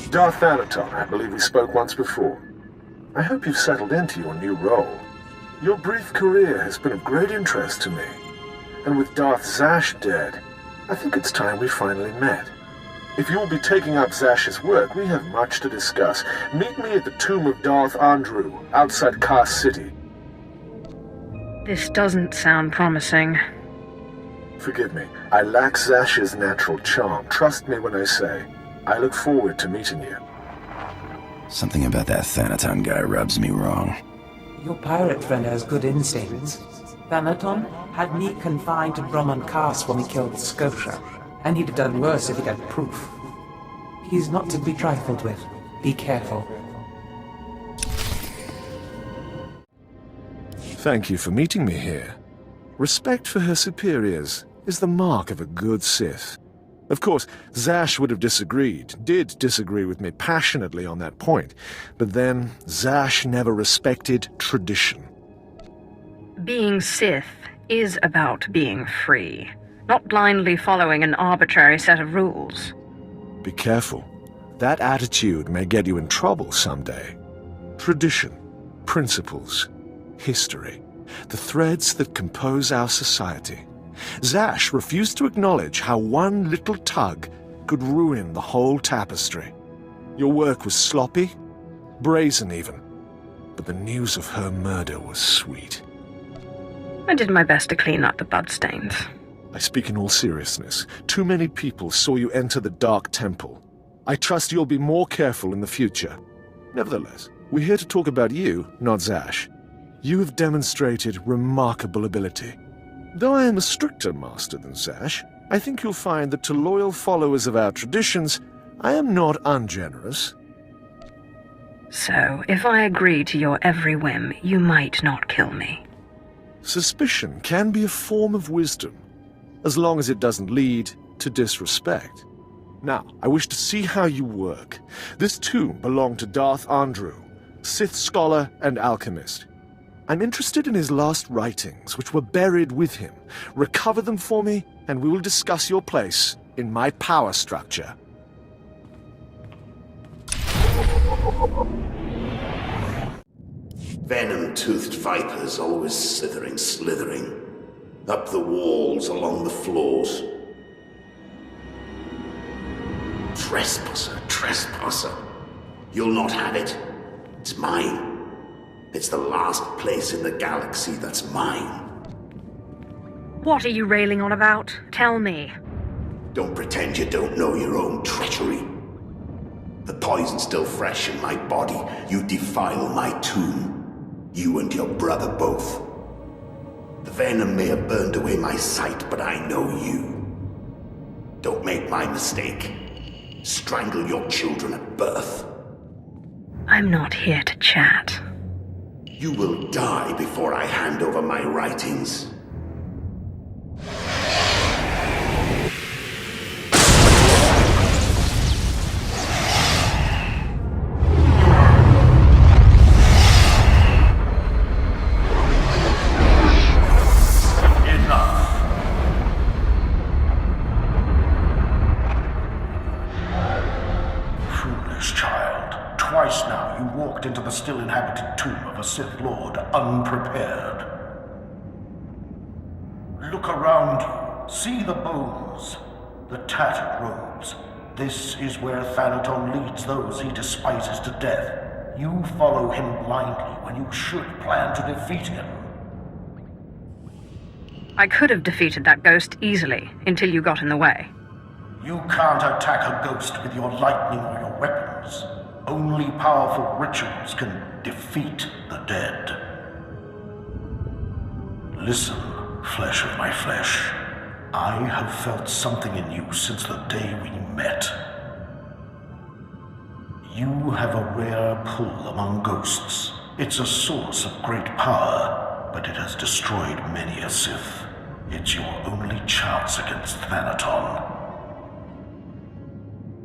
Darth Thanaton, I believe we spoke once before. I hope you've settled into your new role. Your brief career has been of great interest to me. And with Darth Zash dead, I think it's time we finally met. If you'll be taking up Zash's work, we have much to discuss. Meet me at the tomb of Darth Andrew, outside Kars City. This doesn't sound promising. Forgive me, I lack Zash's natural charm. Trust me when I say, I look forward to meeting you. Something about that Thanaton guy rubs me wrong. Your pirate friend has good instincts. Thanaton had me confined to Brahman Kars when we killed SWTOR, and he'd have done worse if he'd had proof. He's not to be trifled with. Be careful. Thank you for meeting me here. Respect for her superiors is the mark of a good Sith. Of course, Zash would have did disagree with me passionately on that point, but then Zash never respected tradition. Being Sith is about being free, not blindly following an arbitrary set of rules. Be careful. That attitude may get you in trouble someday. Tradition, principles, history, the threads that compose our society. Zash refused to acknowledge how one little tug could ruin the whole tapestry. Your work was sloppy, brazen even, but the news of her murder was sweet. I did my best to clean up the bloodstains. I speak in all seriousness. Too many people saw you enter the Dark Temple. I trust you'll be more careful in the future. Nevertheless, we're here to talk about you, not Zash. You have demonstrated remarkable ability. Though I am a stricter master than Zash, I think you'll find that to loyal followers of our traditions, I am not ungenerous. So, if I agree to your every whim, you might not kill me. Suspicion can be a form of wisdom, as long as it doesn't lead to disrespect. Now, I wish to see how you work. This tomb belonged to Darth Andrew, Sith scholar and alchemist. I'm interested in his last writings, which were buried with him. Recover them for me, and we will discuss your place in my power structure. Venom-toothed vipers always slithering, up the walls, along the floors. Trespasser. You'll not have it. It's mine. It's the last place in the galaxy that's mine. What are you railing on about? Tell me. Don't pretend you don't know your own treachery. The poison's still fresh in my body. You defile my tomb. You and your brother both. The venom may have burned away my sight, but I know you. Don't make my mistake. Strangle your children at birth. I'm not here to chat. You will die before I hand over my writings. Twice now you walked into the still inhabited tomb of a Sith Lord unprepared. Look around you. See the bones, the tattered robes. This is where Thanaton leads those he despises to death. You follow him blindly when you should plan to defeat him. I could have defeated that ghost easily, until you got in the way. You can't attack a ghost with your lightning or your weapons. Only powerful rituals can defeat the dead. Listen, flesh of my flesh. I have felt something in you since the day we met. You have a rare pull among ghosts. It's a source of great power, but it has destroyed many a Sith. It's your only chance against Thanaton.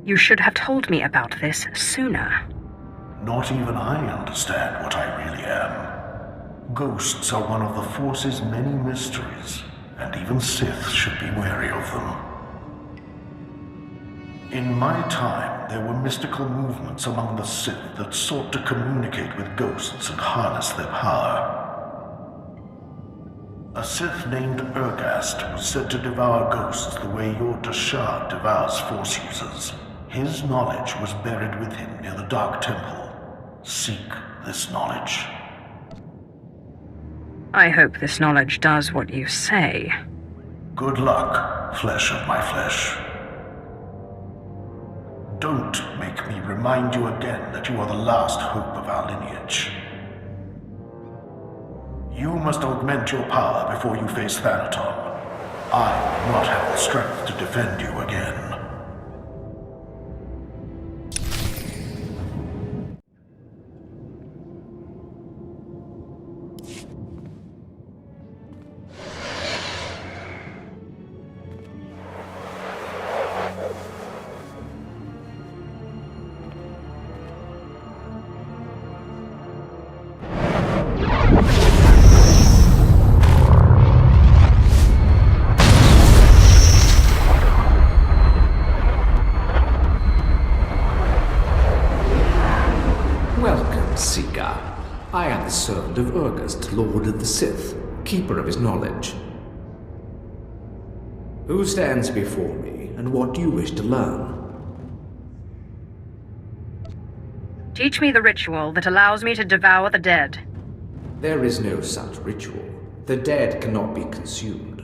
You should have told me about this sooner. Not even I understand what I really am. Ghosts are one of the Force's many mysteries, and even Sith should be wary of them. In my time, there were mystical movements among the Sith that sought to communicate with ghosts and harness their power. A Sith named Urgast was said to devour ghosts the way your Tashar devours Force users. His knowledge was buried with him near the Dark Temple. Seek this knowledge. I hope this knowledge does what you say. Good luck, flesh of my flesh. Don't make me remind you again that you are the last hope of our lineage. You must augment your power before you face Thanaton. I will not have the strength to defend you again. I am the servant of Urgast, Lord of the Sith, keeper of his knowledge. Who stands before me, and what do you wish to learn? Teach me the ritual that allows me to devour the dead. There is no such ritual. The dead cannot be consumed.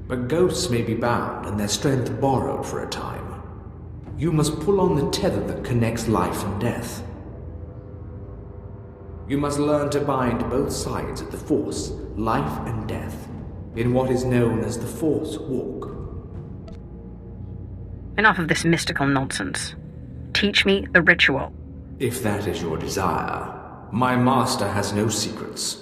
But ghosts may be bound and their strength borrowed for a time. You must pull on the tether that connects life and death. You must learn to bind both sides of the Force, life and death, in what is known as the Force Walk. Enough of this mystical nonsense. Teach me the ritual. If that is your desire, my master has no secrets.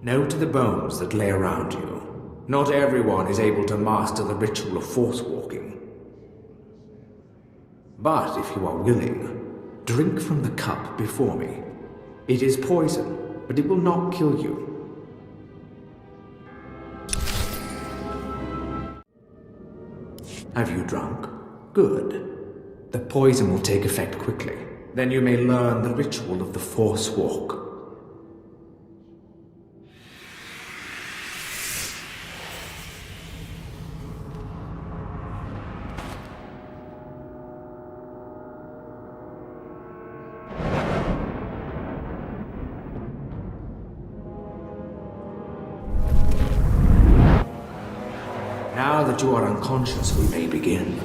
Know to the bones that lay around you. Not everyone is able to master the ritual of Force walking. But if you are willing, drink from the cup before me. It is poison, but it will not kill you. Have you drunk? Good. The poison will take effect quickly. Then you may learn the ritual of the Force Walk. Now that you are unconscious, we may begin.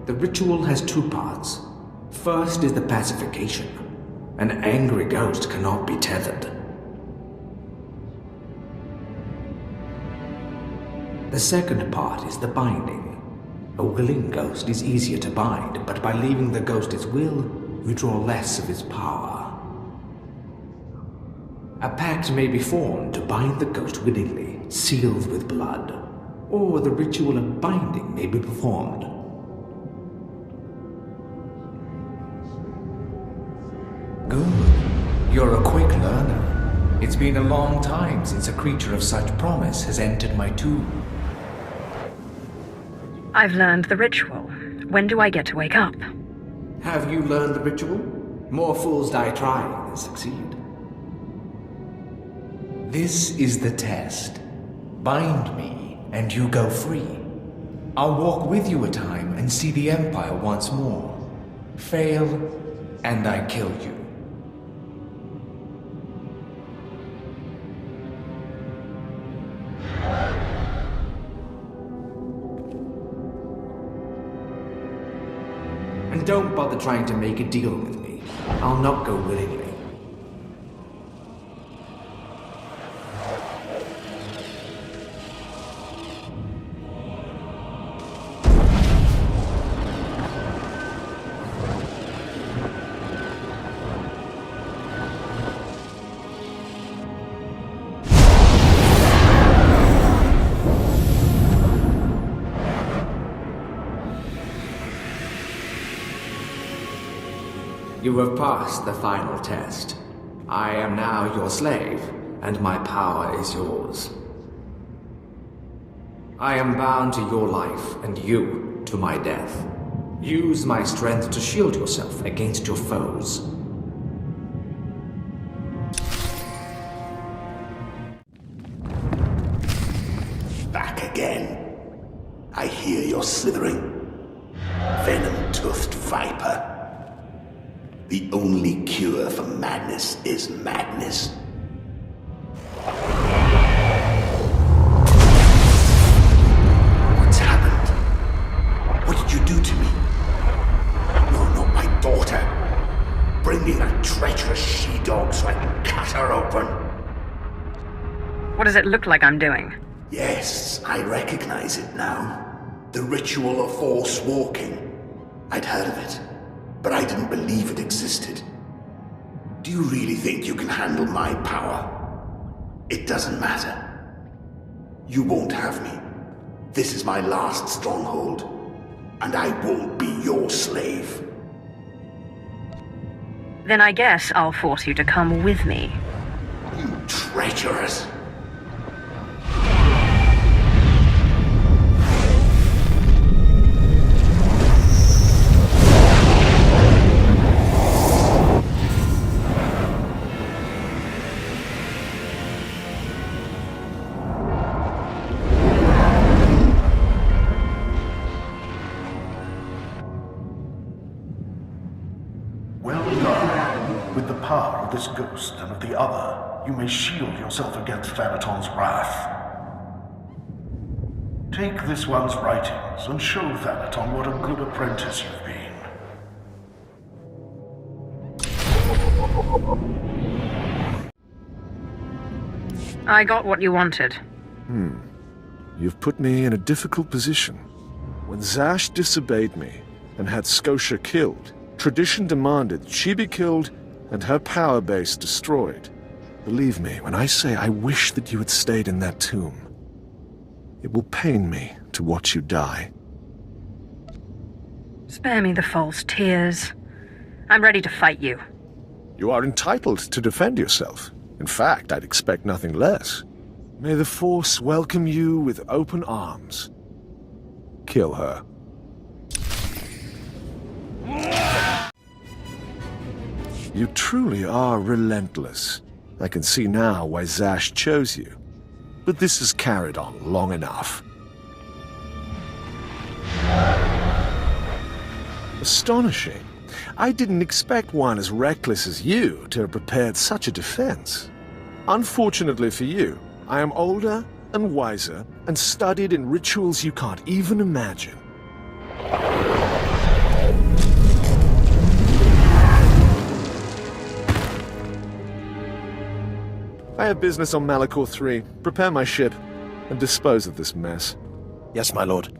The ritual has two parts. First is the pacification. An angry ghost cannot be tethered. The second part is the binding. A willing ghost is easier to bind, but by leaving the ghost its will, you draw less of its power. A pact may be formed to bind the ghost willingly, sealed with blood, or the ritual of binding may be performed. Good. You're a quick learner. It's been a long time since a creature of such promise has entered my tomb. I've learned the ritual. When do I get to wake up? Have you learned the ritual? More fools die trying than succeed. This is the test. Bind me, and you go free. I'll walk with you a time and see the Empire once more. Fail, and I kill you. And don't bother trying to make a deal with me. I'll not go willingly. You have passed the final test. I am now your slave, and my power is yours. I am bound to your life, and you to my death. Use my strength to shield yourself against your foes. Back again. I hear you're slithering. Venom-toothed viper. The only cure for madness is madness. What's happened? What did you do to me? You're not my daughter. Bring me that treacherous she-dog so I can cut her open. What does it look like I'm doing? Yes, I recognize it now. The ritual of force walking. I'd heard of it, but I didn't believe it existed. Do you really think you can handle my power? It doesn't matter. You won't have me. This is my last stronghold, and I won't be your slave. Then I guess I'll force you to come with me. You treacherous! This ghost and of the other, you may shield yourself against Thanaton's wrath. Take this one's writings and show Thanaton what a good apprentice you've been. I got what you wanted. You've put me in a difficult position. When Zash disobeyed me and had Scotia killed, tradition demanded she be killed and her power base destroyed. Believe me when I say I wish that you had stayed in that tomb. It will pain me to watch you die. Spare me the false tears. I'm ready to fight you. You are entitled to defend yourself. In fact, I'd expect nothing less. May the Force welcome you with open arms. Kill her. You truly are relentless. I can see now why Zash chose you. But this has carried on long enough. Astonishing. I didn't expect one as reckless as you to have prepared such a defense. Unfortunately for you, I am older and wiser and studied in rituals you can't even imagine. I have business on Malachor 3. Prepare my ship and dispose of this mess. Yes, my lord.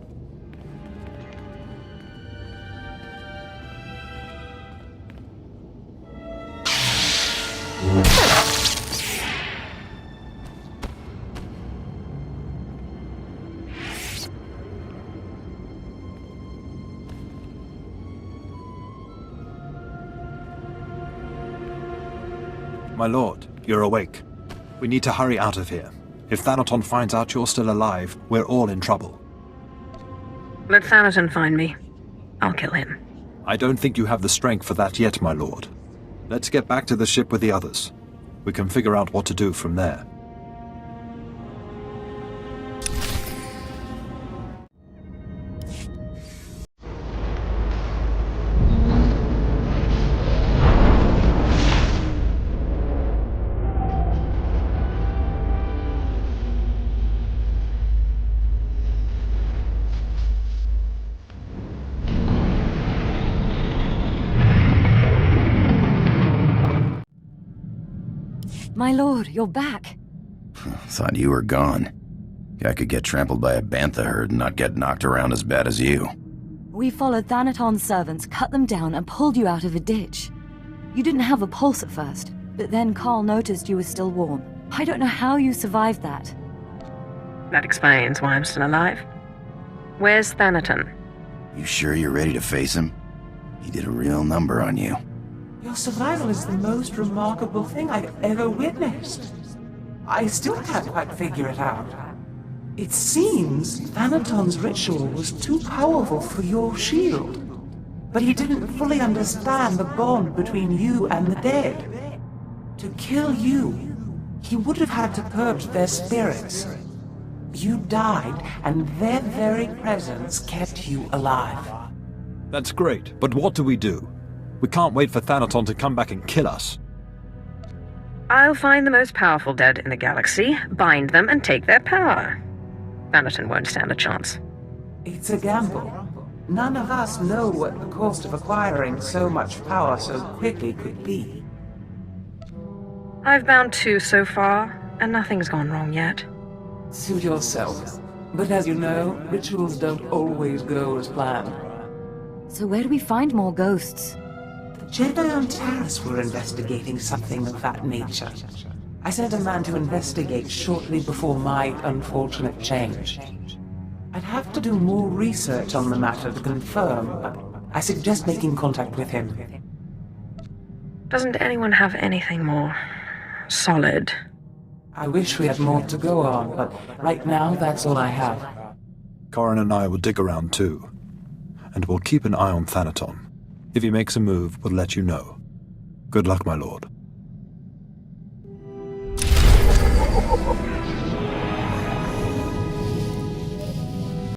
My lord, you're awake. We need to hurry out of here. If Thanaton finds out you're still alive, we're all in trouble. Let Thanaton find me. I'll kill him. I don't think you have the strength for that yet, my lord. Let's get back to the ship with the others. We can figure out what to do from there. My lord, you're back. Thought you were gone. I could get trampled by a bantha herd and not get knocked around as bad as you. We followed Thanaton's servants, cut them down, and pulled you out of a ditch. You didn't have a pulse at first, but then Carl noticed you were still warm. I don't know how you survived that. That explains why I'm still alive. Where's Thanaton? You sure you're ready to face him? He did a real number on you. Your survival is the most remarkable thing I've ever witnessed. I still can't quite figure it out. It seems Thanaton's ritual was too powerful for your shield. But he didn't fully understand the bond between you and the dead. To kill you, he would have had to purge their spirits. You died, and their very presence kept you alive. That's great, but what do? We can't wait for Thanaton to come back and kill us. I'll find the most powerful dead in the galaxy, bind them, and take their power. Thanaton won't stand a chance. It's a gamble. None of us know what the cost of acquiring so much power so quickly could be. I've bound 2 so far, and nothing's gone wrong yet. Suit yourself. But as you know, rituals don't always go as planned. So where do we find more ghosts? The Jedi on Taris were investigating something of that nature. I sent a man to investigate shortly before my unfortunate change. I'd have to do more research on the matter to confirm, but I suggest making contact with him. Doesn't anyone have anything more solid? I wish we had more to go on, but right now that's all I have. Corrin and I will dig around too. And we'll keep an eye on Thanaton. If he makes a move, we'll let you know. Good luck, my lord.